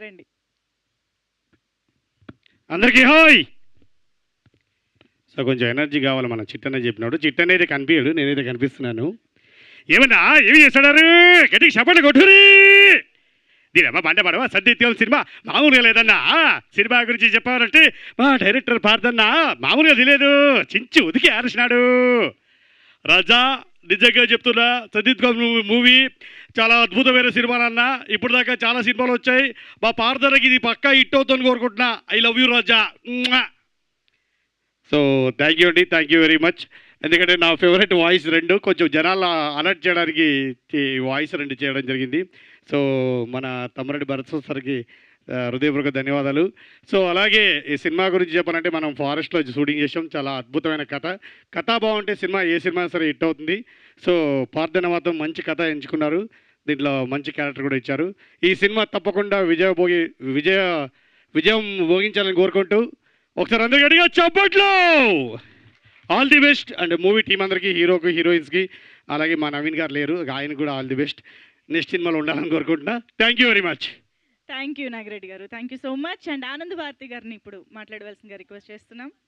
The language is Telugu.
రండి. అందరికీ హాయ్. సో కొంచెం ఎనర్జీ కావాలి మన చిట్టన్న చెప్పినాడు. చిట్టన్న అయితే కనిపించాడు, నేనైతే కనిపిస్తున్నాను. ఏమన్నా ఏమి చేస్తాడారు? గట్టికి చప్పట్లు కొట్టురి. దీనమ్మా బండ పడవా సద్యత్యం సినిమా మామూలుగా లేదన్నా. సినిమా గురించి చెప్పాలంటే మా డైరెక్టర్ పార్థన్న మామూలుగా తెలియదు, చించి ఉదికి ఆరేసినాడు. రాజా నిజంగా చెప్తున్నా, సద్యత్వం మూవీ చాలా అద్భుతమైన సినిమాలన్నా. ఇప్పుడు దాకా చాలా సినిమాలు వచ్చాయి. మా పార్థనకి ఇది పక్కా హిట్ అవుతుందని కోరుకుంటున్నా. I love you Raja. So thank you అండి, థ్యాంక్ యూ వెరీ మచ్. ఎందుకంటే నా ఫేవరెట్ వాయిస్ రెండు కొంచెం జనాల అలర్ట్ చేయడానికి వాయిస్ రెండు చేయడం జరిగింది. సో మన తమ్మరెడ్డి భరత్ సార్కి హృదయపూర్వక ధన్యవాదాలు. సో అలాగే ఈ సినిమా గురించి చెప్పాలంటే మనం ఫారెస్ట్లో షూటింగ్ చేసాం. చాలా అద్భుతమైన కథ బాగుంటే సినిమా ఏ సినిమా సరే హిట్ అవుతుంది. సో పార్థన మాత్రం మంచి కథ ఎంచుకున్నారు, దీంట్లో మంచి క్యారెక్టర్ కూడా ఇచ్చారు. ఈ సినిమా తప్పకుండా విజయం భోగించాలని కోరుకుంటూ ఒకసారి అందరికీ గట్టిగా చప్పట్లు. All the best. And movie team అందరికీ, హీరోకి హీరోయిన్స్కి, అలాగే మా నవీన్ గారు లేరు, ఆయనకు కూడా ఆల్ ది బెస్ట్. నెక్స్ట్ సినిమాలో ఉండాలని కోరుకుంటున్నా. Thank you very much. Thank you Nagireddy గారు, thank you so much. And Anand Bharati గారిని ఇప్పుడు మాట్లాడవలసిందిగా రిక్వెస్ట్ చేస్తున్నాం.